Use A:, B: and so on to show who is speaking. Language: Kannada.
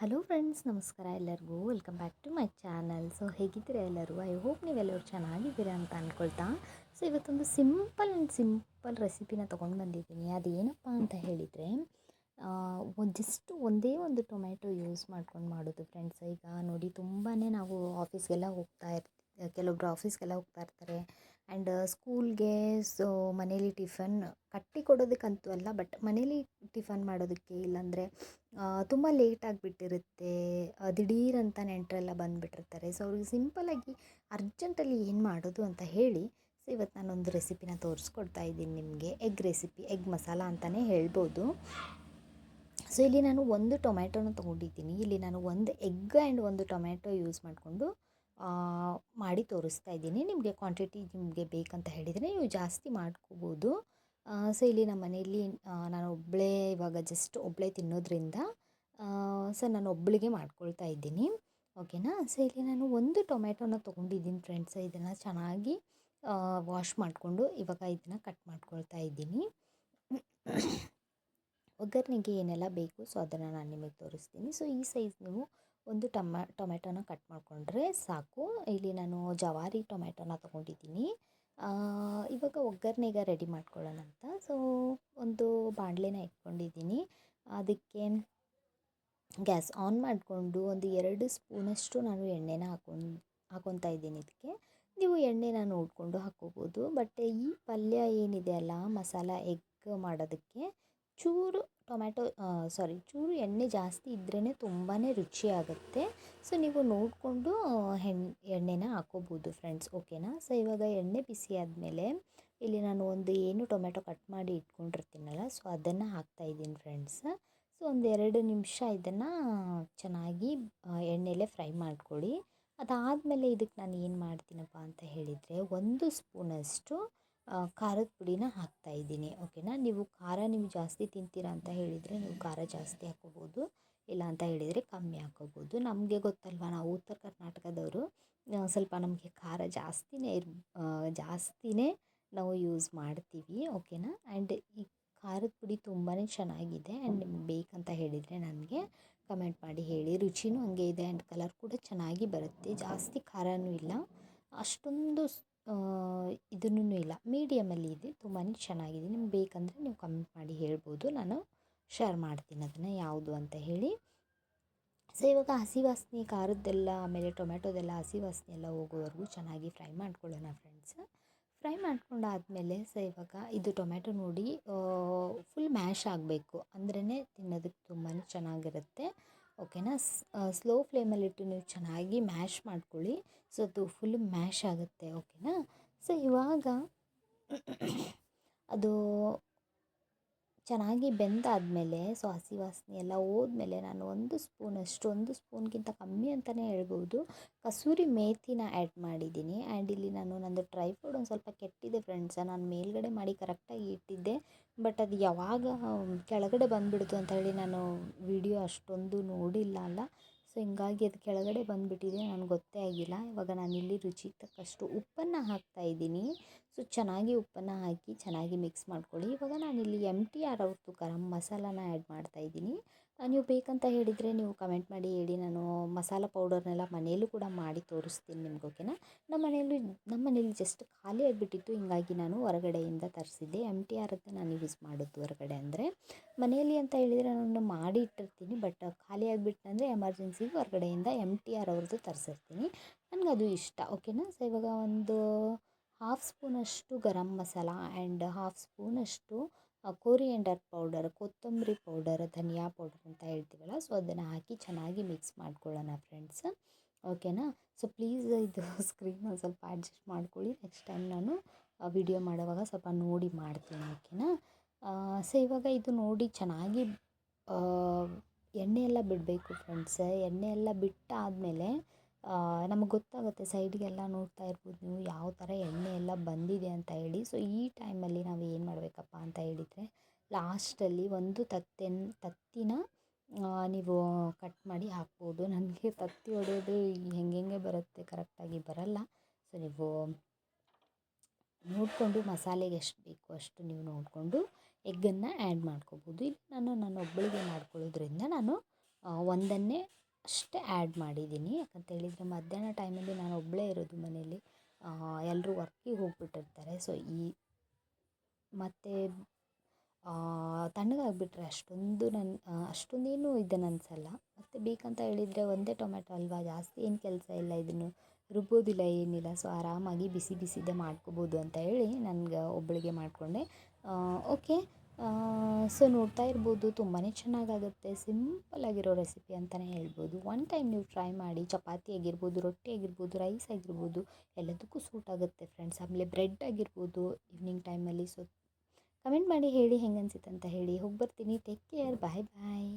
A: ಹಲೋ ಫ್ರೆಂಡ್ಸ್, ನಮಸ್ಕಾರ ಎಲ್ಲರಿಗೂ. Welcome back to my channel. So ಹೇಗಿದ್ದೀರಾ ಎಲ್ಲರೂ? ಐ ಹೋಪ್ ನೀವೆಲ್ಲರೂ ಚೆನ್ನಾಗಿದ್ದೀರಾ ಅಂತ ಅಂದ್ಕೊಳ್ತಾ, ಸೊ ಇವತ್ತೊಂದು ಸಿಂಪಲ್ ರೆಸಿಪಿನ ತೊಗೊಂಡು ಬಂದಿದ್ದೀನಿ. ಅದೇನಪ್ಪ ಅಂತ ಹೇಳಿದರೆ, ಜಸ್ಟ್ ಒಂದೇ ಒಂದು ಟೊಮೆಟೊ ಯೂಸ್ ಮಾಡ್ಕೊಂಡು ಮಾಡೋದು ಫ್ರೆಂಡ್ಸ್. ಈಗ ನೋಡಿ, ತುಂಬಾ ನಾವು ಆಫೀಸ್ಗೆಲ್ಲ ಕೆಲವೊಬ್ರು ಆಫೀಸ್ಗೆಲ್ಲ ಹೋಗ್ತಾ ಇರ್ತಾರೆ. ಆ್ಯಂಡ್ ಸ್ಕೂಲ್ಗೆ, ಸೊ ಮನೇಲಿ ಟಿಫನ್ ಕಟ್ಟಿ ಕೊಡೋದಕ್ಕಂತೂ ಅಲ್ಲ, ಬಟ್ ಮನೇಲಿ ಟಿಫನ್ ಮಾಡೋದಕ್ಕೆ, ಇಲ್ಲಾಂದರೆ ತುಂಬ ಲೇಟ್ ಆಗಿಬಿಟ್ಟಿರುತ್ತೆ, ದಿಢೀರಂತ ನೆಂಟರೆಲ್ಲ ಬಂದುಬಿಟ್ಟಿರ್ತಾರೆ. ಸೊ ಅವ್ರಿಗೆ ಸಿಂಪಲ್ಲಾಗಿ ಅರ್ಜೆಂಟಲ್ಲಿ ಏನು ಮಾಡೋದು ಅಂತ ಹೇಳಿ, ಸೊ ಇವತ್ತು ನಾನೊಂದು ರೆಸಿಪಿನ ತೋರಿಸ್ಕೊಡ್ತಾ ಇದ್ದೀನಿ ನಿಮಗೆ. ಎಗ್ ರೆಸಿಪಿ, ಎಗ್ ಮಸಾಲ ಅಂತಲೇ ಹೇಳ್ಬೋದು. ಸೊ ಇಲ್ಲಿ ನಾನು ಒಂದು ಟೊಮ್ಯಾಟೊನ ತೊಗೊಂಡಿದ್ದೀನಿ. ಇಲ್ಲಿ ನಾನು ಒಂದು ಎಗ್ ಆ್ಯಂಡ್ ಒಂದು ಟೊಮ್ಯಾಟೊ ಯೂಸ್ ಮಾಡಿಕೊಂಡು ಮಾಡಿ ತೋರಿಸ್ತಾ ಇದ್ದೀನಿ. ನಿಮಗೆ ಕ್ವಾಂಟಿಟಿ ನಿಮಗೆ ಬೇಕಂತ ಹೇಳಿದರೆ ನೀವು ಜಾಸ್ತಿ ಮಾಡ್ಕೋಬೋದು. ಸೊ ಇಲ್ಲಿ ನಮ್ಮ ಮನೆಯಲ್ಲಿ ನಾನು ಒಬ್ಬಳೇ, ಇವಾಗ ಜಸ್ಟ್ ಒಬ್ಬಳೇ ತಿನ್ನೋದ್ರಿಂದ ಸೊ ನಾನು ಒಬ್ಬಳಿಗೆ ಮಾಡ್ಕೊಳ್ತಾ ಇದ್ದೀನಿ. ಓಕೆನಾ? ಸೊ ಇಲ್ಲಿ ನಾನು ಒಂದು ಟೊಮ್ಯಾಟೊನ ತೊಗೊಂಡಿದ್ದೀನಿ ಫ್ರೆಂಡ್ಸ್. ಇದನ್ನು ಚೆನ್ನಾಗಿ ವಾಶ್ ಮಾಡಿಕೊಂಡು ಇವಾಗ ಇದನ್ನು ಕಟ್ ಮಾಡ್ಕೊಳ್ತಾ ಇದ್ದೀನಿ. ಒಗ್ಗರಣೆಗೆ ಏನೆಲ್ಲ ಬೇಕು, ಸೊ ಅದನ್ನು ನಾನು ನಿಮಗೆ ತೋರಿಸ್ತೀನಿ. ಸೊ ಈ ಸೈಜ್ ನೀವು ಒಂದು ಟೊಮೆಟೊನ ಕಟ್ ಮಾಡಿಕೊಂಡ್ರೆ ಸಾಕು. ಇಲ್ಲಿ ನಾನು ಜವಾರಿ ಟೊಮೆಟೊನ ತೊಗೊಂಡಿದ್ದೀನಿ. ಇವಾಗ ಒಗ್ಗರಣೆಗೆ ರೆಡಿ ಮಾಡ್ಕೊಳ್ಳೋಣ ಅಂತ. ಸೊ ಒಂದು ಬಾಣಲೆನ ಇಟ್ಕೊಂಡಿದ್ದೀನಿ. ಅದಕ್ಕೆ ಗ್ಯಾಸ್ ಆನ್ ಮಾಡಿಕೊಂಡು ಒಂದು 2 ಸ್ಪೂನಷ್ಟು ನಾನು ಎಣ್ಣೆನ ಹಾಕ್ಕೊತಾ ಇದ್ದೀನಿ. ಇದಕ್ಕೆ ನೀವು ಎಣ್ಣೆನ ನೋಡಿಕೊಂಡು ಹಾಕ್ಕೋಬೋದು. ಬಟ್ ಈ ಪಲ್ಯ ಏನಿದೆ ಅಲ್ಲ, ಮಸಾಲ ಎಗ್ ಮಾಡೋದಕ್ಕೆ ಚೂರು ಚೂರು ಎಣ್ಣೆ ಜಾಸ್ತಿ ಇದ್ರೇ ತುಂಬಾ ರುಚಿಯಾಗುತ್ತೆ. ಸೊ ನೀವು ನೋಡಿಕೊಂಡು ಎಣ್ಣೆನ ಹಾಕ್ಕೋಬೋದು ಫ್ರೆಂಡ್ಸ್. ಓಕೆನಾ? ಸೊ ಇವಾಗ ಎಣ್ಣೆ ಬಿಸಿ ಆದಮೇಲೆ ಇಲ್ಲಿ ನಾನು ಏನು ಟೊಮೆಟೊ ಕಟ್ ಮಾಡಿ ಇಟ್ಕೊಂಡಿರ್ತೀನಲ್ಲ, ಸೊ ಅದನ್ನು ಹಾಕ್ತಾಯಿದ್ದೀನಿ ಫ್ರೆಂಡ್ಸ್. ಸೊ ಒಂದು 2 ನಿಮಿಷ ಇದನ್ನು ಚೆನ್ನಾಗಿ ಎಣ್ಣೆಲೇ ಫ್ರೈ ಮಾಡ್ಕೊಳ್ಳಿ. ಅದಾದಮೇಲೆ ಇದಕ್ಕೆ ನಾನು ಏನು ಮಾಡ್ತೀನಪ್ಪ ಅಂತ ಹೇಳಿದರೆ, 1 ಸ್ಪೂನಷ್ಟು ಖಾರದ ಪುಡಿನ ಹಾಕ್ತಾಯಿದ್ದೀನಿ. ಓಕೆನಾ? ನೀವು ಜಾಸ್ತಿ ತಿಂತೀರಾ ಅಂತ ಹೇಳಿದರೆ ನೀವು ಖಾರ ಜಾಸ್ತಿ ಹಾಕ್ಕೋಬೋದು, ಇಲ್ಲ ಅಂತ ಹೇಳಿದರೆ ಕಮ್ಮಿ ಹಾಕ್ಕೋಬೋದು. ನಮಗೆ ಗೊತ್ತಲ್ವ, ನಾವು ಉತ್ತರ ಕರ್ನಾಟಕದವರು, ಸ್ವಲ್ಪ ನಮಗೆ ಖಾರ ಜಾಸ್ತಿನೇ ನಾವು ಯೂಸ್ ಮಾಡ್ತೀವಿ. ಓಕೆನಾ? ಆ್ಯಂಡ್ ಈ ಖಾರದ ಪುಡಿ ತುಂಬಾ ಚೆನ್ನಾಗಿದೆ. ಆ್ಯಂಡ್ ನಿಮ್ಗೆ ಬೇಕಂತ ಹೇಳಿದರೆ ನನಗೆ ಕಮೆಂಟ್ ಮಾಡಿ ಹೇಳಿ. ರುಚಿನೂ ಹಂಗೆ ಇದೆ ಆ್ಯಂಡ್ ಕಲರ್ ಕೂಡ ಚೆನ್ನಾಗಿ ಬರುತ್ತೆ. ಜಾಸ್ತಿ ಖಾರನೂ ಇಲ್ಲ, ಅಷ್ಟೊಂದು ಇದನ್ನೂ ಇಲ್ಲ, ಮೀಡಿಯಮಲ್ಲಿ ಇದೆ. ತುಂಬಾ ಚೆನ್ನಾಗಿದೆ. ನಿಮ್ಗೆ ಬೇಕಂದರೆ ನೀವು ಕಮೆಂಟ್ ಮಾಡಿ ಹೇಳ್ಬೋದು, ನಾನು ಶೇರ್ ಮಾಡ್ತೀನಿ ಅದನ್ನು ಯಾವುದು ಅಂತ ಹೇಳಿ. ಸೊ ಇವಾಗ ಹಸಿ ವಾಸನೆ, ಖಾರದ್ದೆಲ್ಲ, ಆಮೇಲೆ ಟೊಮೆಟೊದೆಲ್ಲ ಹಸಿ ವಾಸನೆ ಎಲ್ಲ ಹೋಗೋವರೆಗೂ ಚೆನ್ನಾಗಿ ಫ್ರೈ ಮಾಡ್ಕೊಳ್ಳೋಣ ಫ್ರೆಂಡ್ಸ್. ಫ್ರೈ ಮಾಡ್ಕೊಂಡಾದಮೇಲೆ, ಸೊ ಇವಾಗ ಇದು ಟೊಮೆಟೊ ನೋಡಿ ಫುಲ್ ಮ್ಯಾಶ್ ಆಗಬೇಕು, ಅಂದ್ರೇ ತಿನ್ನೋದಕ್ಕೆ ತುಂಬಾ ಚೆನ್ನಾಗಿರುತ್ತೆ. ಓಕೆನಾ? ಸ್ಲೋ ಫ್ಲೇಮಲ್ಲಿಟ್ಟು ನೀವು ಚೆನ್ನಾಗಿ ಮ್ಯಾಶ್ ಮಾಡ್ಕೊಳ್ಳಿ. ಸೊ ಅದು ಫುಲ್ ಮ್ಯಾಶ್ ಆಗುತ್ತೆ. ಓಕೆನಾ? ಸೊ ಇವಾಗ ಅದು ಚೆನ್ನಾಗಿ ಬೆಂದಾದಮೇಲೆ, ಸೊ ಹಸಿ ವಾಸನೆ ಎಲ್ಲ ಹೋದ್ಮೇಲೆ, ನಾನು 1 ಸ್ಪೂನ್ಗಿಂತ ಕಮ್ಮಿ ಅಂತಲೇ ಹೇಳ್ಬೋದು, ಕಸೂರಿ ಮೇಥಿನ ಆ್ಯಡ್ ಮಾಡಿದ್ದೀನಿ. ಆ್ಯಂಡ್ ಇಲ್ಲಿ ನಂದು ಡ್ರೈ ಫ್ರೂಟ್ ಒಂದು ಸ್ವಲ್ಪ ಕೆಟ್ಟಿದೆ ಫ್ರೆಂಡ್ಸ್. ನಾನು ಮೇಲ್ಗಡೆ ಮಾಡಿ ಕರೆಕ್ಟಾಗಿ ಇಟ್ಟಿದ್ದೆ, ಬಟ್ ಅದು ಯಾವಾಗ ಕೆಳಗಡೆ ಬಂದುಬಿಡ್ತು ಅಂತ ಹೇಳಿ ನಾನು ವಿಡಿಯೋ ಅಷ್ಟೊಂದು ನೋಡಿಲ್ಲ ಅಲ್ಲ. ಸೊ ಹಿಂಗಾಗಿ ಅದು ಕೆಳಗಡೆ ಬಂದುಬಿಟ್ಟಿದೆ, ನನಗೆ ಗೊತ್ತೇ ಆಗಿಲ್ಲ. ಇವಾಗ ನಾನಿಲ್ಲಿ ರುಚಿಗೆ ತಕ್ಕಷ್ಟು ಉಪ್ಪನ್ನು ಹಾಕ್ತಾಯಿದ್ದೀನಿ. ಸೊ ಚೆನ್ನಾಗಿ ಉಪ್ಪನ್ನು ಹಾಕಿ ಚೆನ್ನಾಗಿ ಮಿಕ್ಸ್ ಮಾಡ್ಕೊಳ್ಳಿ. ಇವಾಗ ನಾನಿಲ್ಲಿ MTR ಅವ್ರದ್ದು ಗರಂ ಮಸಾಲಾನ ಆ್ಯಡ್ ಮಾಡ್ತಾಯಿದ್ದೀನಿ. ನೀವು ಬೇಕಂತ ಹೇಳಿದರೆ ನೀವು ಕಮೆಂಟ್ ಮಾಡಿ ಹೇಳಿ. ನಾನು ಮಸಾಲ ಪೌಡರ್ನೆಲ್ಲ ಮನೆಯಲ್ಲೂ ಕೂಡ ಮಾಡಿ ತೋರಿಸ್ತೀನಿ ನಿಮ್ಗೆ. ಓಕೆನಾ? ನಮ್ಮ ಮನೇಲಿ ಜಸ್ಟ್ ಖಾಲಿ ಆಗಿಬಿಟ್ಟಿತ್ತು, ಹಿಂಗಾಗಿ ನಾನು ಹೊರಗಡೆಯಿಂದ ತರಿಸಿದ್ದೆ. MTR ಅಂತ ನಾನು ಯೂಸ್ ಮಾಡೋದು ಹೊರಗಡೆ. ಅಂದರೆ ಮನೆಯಲ್ಲಿ ಅಂತ ಹೇಳಿದರೆ ನಾನು ಮಾಡಿ ಇಟ್ಟಿರ್ತೀನಿ, ಬಟ್ ಖಾಲಿ ಆಗಿಬಿಟ್ಟಂದರೆ ಎಮರ್ಜೆನ್ಸಿಗೆ ಹೊರಗಡೆಯಿಂದ MTR ಅವ್ರದ್ದು ತರಿಸಿರ್ತೀನಿ. ನನಗದು ಇಷ್ಟ. ಓಕೆನಾ? ಸೊ ಇವಾಗ ಒಂದು 1/2 ಸ್ಪೂನಷ್ಟು ಗರಂ ಮಸಾಲ ಆ್ಯಂಡ್ 1/2 ಸ್ಪೂನಷ್ಟು ಕೊರಿಯಂಡರ್ ಪೌಡರ್, ಕೊತ್ತಂಬರಿ ಪೌಡರ್, ಧನಿಯಾ ಪೌಡರ್ ಅಂತ ಹೇಳ್ತೀವಲ್ಲ, ಸೊ ಅದನ್ನು ಹಾಕಿ ಚೆನ್ನಾಗಿ ಮಿಕ್ಸ್ ಮಾಡ್ಕೊಳ್ಳೋಣ ಫ್ರೆಂಡ್ಸ್. ಓಕೆನಾ? ಸೊ ಪ್ಲೀಸ್ ಇದು ಸ್ಕ್ರೀನ್ ಒಂದು ಸ್ವಲ್ಪ ಅಡ್ಜಸ್ಟ್ ಮಾಡ್ಕೊಳ್ಳಿ. ನೆಕ್ಸ್ಟ್ ಟೈಮ್ ನಾನು ವಿಡಿಯೋ ಮಾಡುವಾಗ ಸ್ವಲ್ಪ ನೋಡಿ ಮಾಡ್ತೀನಿ. ಓಕೆನಾ? ಸೊ ಇವಾಗ ಇದು ನೋಡಿ ಚೆನ್ನಾಗಿ ಎಣ್ಣೆ ಎಲ್ಲ ಬಿಡಬೇಕು ಫ್ರೆಂಡ್ಸ್. ಎಣ್ಣೆ ಎಲ್ಲ ಬಿಟ್ಟಾದಮೇಲೆ ನಮಗೆ ಗೊತ್ತಾಗುತ್ತೆ, ಸೈಡ್ಗೆಲ್ಲ ನೋಡ್ತಾ ಇರ್ಬೋದು ನೀವು ಯಾವ ಥರ ಎಣ್ಣೆ ಎಲ್ಲ ಬಂದಿದೆ ಅಂತ ಹೇಳಿ. ಸೊ ಈ ಟೈಮಲ್ಲಿ ನಾವು ಏನು ಮಾಡಬೇಕಪ್ಪ ಅಂತ ಹೇಳಿದರೆ, ಲಾಸ್ಟಲ್ಲಿ ಒಂದು ತತ್ತಿನ ನೀವು ಕಟ್ ಮಾಡಿ ಹಾಕ್ಬೋದು. ನನಗೆ ತತ್ತಿ ಹೊಡೆಯೋದು ಹೆಂಗೆ ಬರುತ್ತೆ, ಕರೆಕ್ಟಾಗಿ ಬರಲ್ಲ. ಸೊ ನೀವು ನೋಡಿಕೊಂಡು ಮಸಾಲೆಗೆ ಎಷ್ಟು ಬೇಕು ಅಷ್ಟು ನೀವು ನೋಡಿಕೊಂಡು ಎಗ್ಗನ್ನು ಆ್ಯಡ್ ಮಾಡ್ಕೋಬೋದು. ಇಲ್ಲಿ ನಾನು ಒಬ್ಬಳಿಗೆ ಮಾಡ್ಕೊಳ್ಳೋದ್ರಿಂದ ನಾನು ಒಂದನ್ನೇ ಅಷ್ಟೇ ಆ್ಯಡ್ ಮಾಡಿದ್ದೀನಿ. ಯಾಕಂತ ಹೇಳಿದರೆ ಮಧ್ಯಾಹ್ನ ಟೈಮಲ್ಲಿ ನಾನು ಒಬ್ಬಳೇ ಇರೋದು ಮನೇಲಿ, ಎಲ್ಲರೂ ವರ್ಕಿಗೆ ಹೋಗ್ಬಿಟ್ಟಿರ್ತಾರೆ. ಸೊ ಮತ್ತು ತಣ್ಣಗಾಗ್ಬಿಟ್ರೆ ಅಷ್ಟೊಂದೇನು ಇದನ್ನು ಅನಿಸಲ್ಲ. ಮತ್ತು ಬೇಕಂತ ಹೇಳಿದರೆ ಒಂದೇ ಟೊಮೆಟೊ ಅಲ್ವಾ, ಜಾಸ್ತಿ ಏನು ಕೆಲಸ ಇಲ್ಲ, ಇದನ್ನು ರುಬ್ಬೋದಿಲ್ಲ ಏನಿಲ್ಲ. ಸೊ ಆರಾಮಾಗಿ ಬಿಸಿ ಬಿಸಿದೇ ಮಾಡ್ಕೋಬೋದು ಅಂತ ಹೇಳಿ ನನಗೆ ಒಬ್ಬಳಿಗೆ ಮಾಡಿಕೊಂಡೆ. ಓಕೆ. ಸೊ ನೋಡ್ತಾ ಇರ್ಬೋದು, ತುಂಬಾ ಚೆನ್ನಾಗಾಗುತ್ತೆ. ಸಿಂಪಲ್ಲಾಗಿರೋ ರೆಸಿಪಿ ಅಂತಲೇ ಹೇಳ್ಬೋದು. ಒನ್ ಟೈಮ್ ನೀವು ಟ್ರೈ ಮಾಡಿ. ಚಪಾತಿ ಆಗಿರ್ಬೋದು, ರೊಟ್ಟಿ ಆಗಿರ್ಬೋದು, ರೈಸ್ ಆಗಿರ್ಬೋದು, ಎಲ್ಲದಕ್ಕೂ ಸೂಟ್ ಆಗುತ್ತೆ ಫ್ರೆಂಡ್ಸ್. ಆಮೇಲೆ ಬ್ರೆಡ್ ಆಗಿರ್ಬೋದು ಈವ್ನಿಂಗ್ ಟೈಮಲ್ಲಿ. ಸೊ ಕಮೆಂಟ್ ಮಾಡಿ ಹೇಳಿ ಹೆಂಗೆ ಅನಿಸಿತ್ತು ಅಂತ ಹೇಳಿ. ಹೋಗಿ ಬರ್ತೀನಿ. Take care. ಬಾಯ್ ಬಾಯ್.